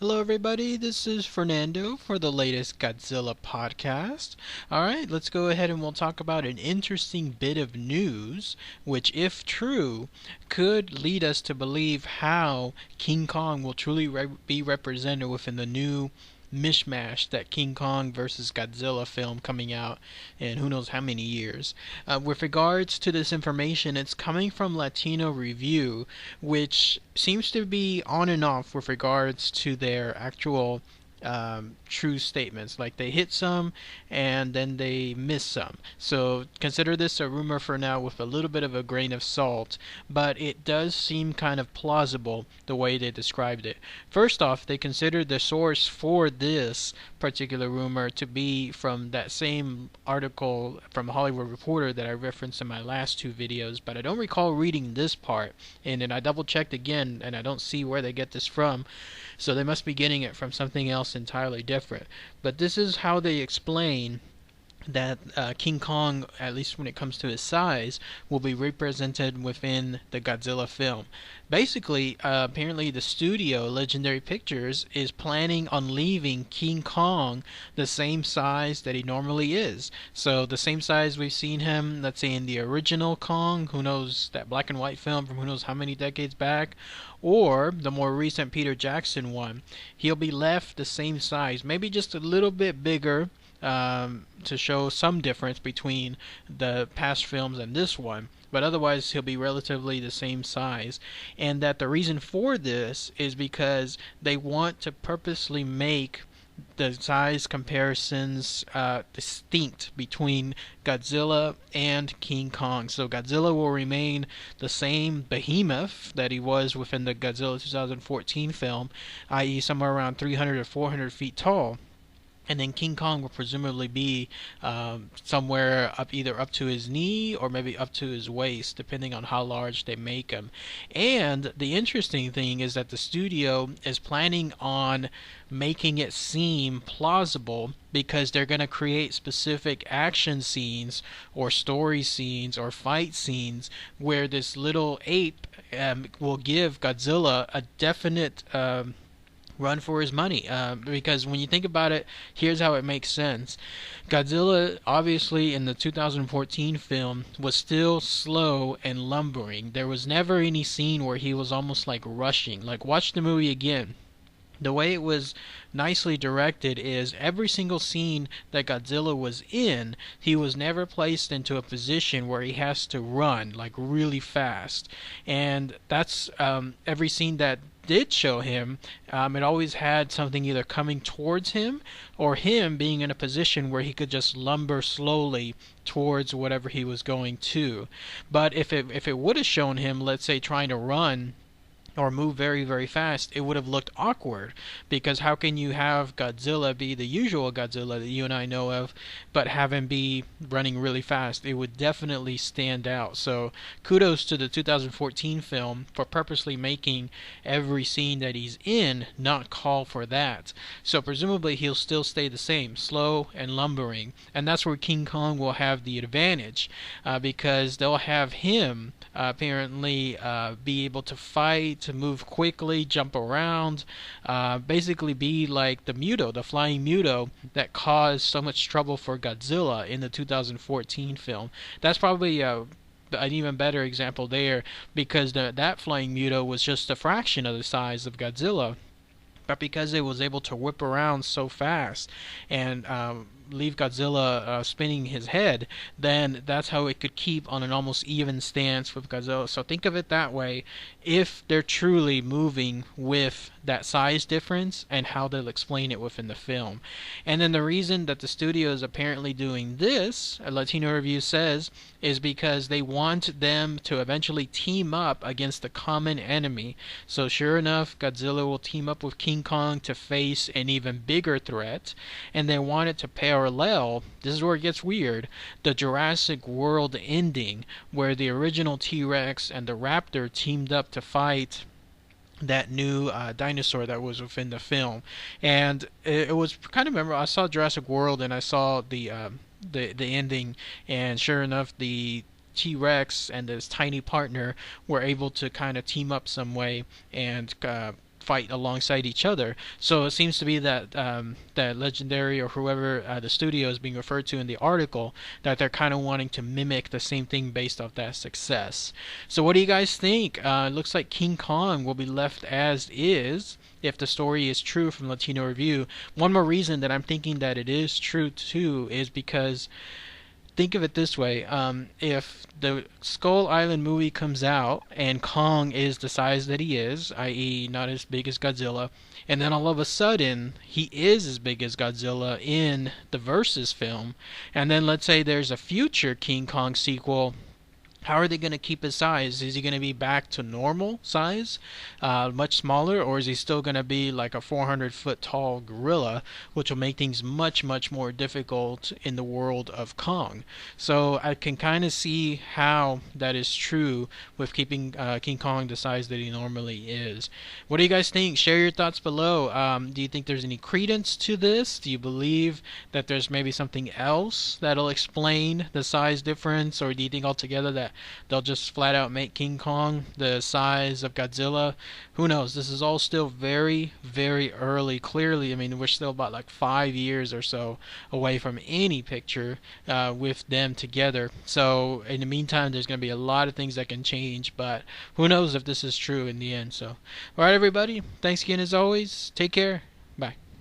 Hello, everybody. This is Fernando for the latest Godzilla podcast. All right, let's go ahead and we'll talk about an interesting bit of news, which, if true, could lead us to believe how King Kong will truly be represented within the new mishmash that King Kong versus Godzilla film coming out in who knows how many years. With regards to this information, it's coming from Latino Review, which seems to be on and off with regards to their actual true statements. Like they hit some and then they miss some. So consider this a rumor for now with a little bit of a grain of salt, but it does seem kind of plausible the way they described it. First off, they considered the source for this particular rumor to be from that same article from Hollywood Reporter that I referenced in my last two videos, but I don't recall reading this part, and then I double checked again and I don't see where they get this from. So they must be getting it from something else entirely different. But this is how they explain that King Kong, at least when it comes to his size, will be represented within the Godzilla film. Basically, apparently the studio, Legendary Pictures, is planning on leaving King Kong the same size that he normally is. So the same size we've seen him, let's say in the original Kong, who knows, that black and white film from who knows how many decades back, or the more recent Peter Jackson one. He'll be left the same size, maybe just a little bit bigger, to show some difference between the past films and this one, but otherwise he'll be relatively the same size. And that the reason for this is because they want to purposely make the size comparisons distinct between Godzilla and King Kong. So Godzilla will remain the same behemoth that he was within the Godzilla 2014 film, i.e. somewhere around 300 or 400 feet tall. And then King Kong will presumably be somewhere either up to his knee or maybe up to his waist, depending on how large they make him. And the interesting thing is that the studio is planning on making it seem plausible because they're going to create specific action scenes or story scenes or fight scenes where this little ape will give Godzilla a definite run for his money, because when you think about it, here's how it makes sense. Godzilla, obviously, in the 2014 film, was still slow and lumbering. There was never any scene where he was almost like rushing. Like, watch the movie again. The way it was nicely directed is every single scene that Godzilla was in, he was never placed into a position where he has to run like really fast. And that's every scene that did show him, it always had something either coming towards him or him being in a position where he could just lumber slowly towards whatever he was going to. But if it would have shown him, let's say, trying to run or move very, very fast, it would have looked awkward, because how can you have Godzilla be the usual Godzilla that you and I know of, but have him be running really fast? It would definitely stand out. So kudos to the 2014 film for purposely making every scene that he's in not call for that. So presumably he'll still stay the same, slow and lumbering, and that's where King Kong will have the advantage, because they'll have him apparently be able to fight, to move quickly, jump around, basically be like the Muto, the flying Muto that caused so much trouble for Godzilla in the 2014 film. That's probably an even better example there, because that flying Muto was just a fraction of the size of Godzilla, but because it was able to whip around so fast and leave Godzilla spinning his head, then that's how it could keep on an almost even stance with Godzilla. So think of it that way, if they're truly moving with that size difference and how they'll explain it within the film. And then the reason that the studio is apparently doing this, a Latino Review says, is because they want them to eventually team up against a common enemy. So sure enough, Godzilla will team up with King Kong to face an even bigger threat, and they want it to parallel, this is where it gets weird, the Jurassic World ending, where the original T-Rex and the Raptor teamed up to fight that new dinosaur that was within the film. And it was kind of memorable. I saw Jurassic World and I saw the ending, and sure enough, the T-Rex and his tiny partner were able to kind of team up some way and fight alongside each other. So it seems to be that that Legendary or whoever the studio is being referred to in the article, that they're kind of wanting to mimic the same thing based off that success. So what do you guys think? It looks like King Kong will be left as is if the story is true from Latino Review. One more reason that I'm thinking that it is true too is because think of it this way. If the Skull Island movie comes out and Kong is the size that he is, i.e. not as big as Godzilla, and then all of a sudden he is as big as Godzilla in the Versus film, and then let's say there's a future King Kong sequel, how are they going to keep his size? Is he going to be back to normal size, much smaller, or is he still going to be like a 400-foot tall gorilla, which will make things much, much more difficult in the world of Kong? So I can kind of see how that is true with keeping King Kong the size that he normally is. What do you guys think? Share your thoughts below. Do you think there's any credence to this? Do you believe that there's maybe something else that'll explain the size difference, or do you think altogether that they'll just flat out make King Kong the size of Godzilla? Who knows? This is all still very, very early. Clearly, I mean, we're still about like 5 years or so away from any picture with them together. So in the meantime, there's going to be a lot of things that can change, but who knows if this is true in the end. So, alright everybody, thanks again as always. Take care.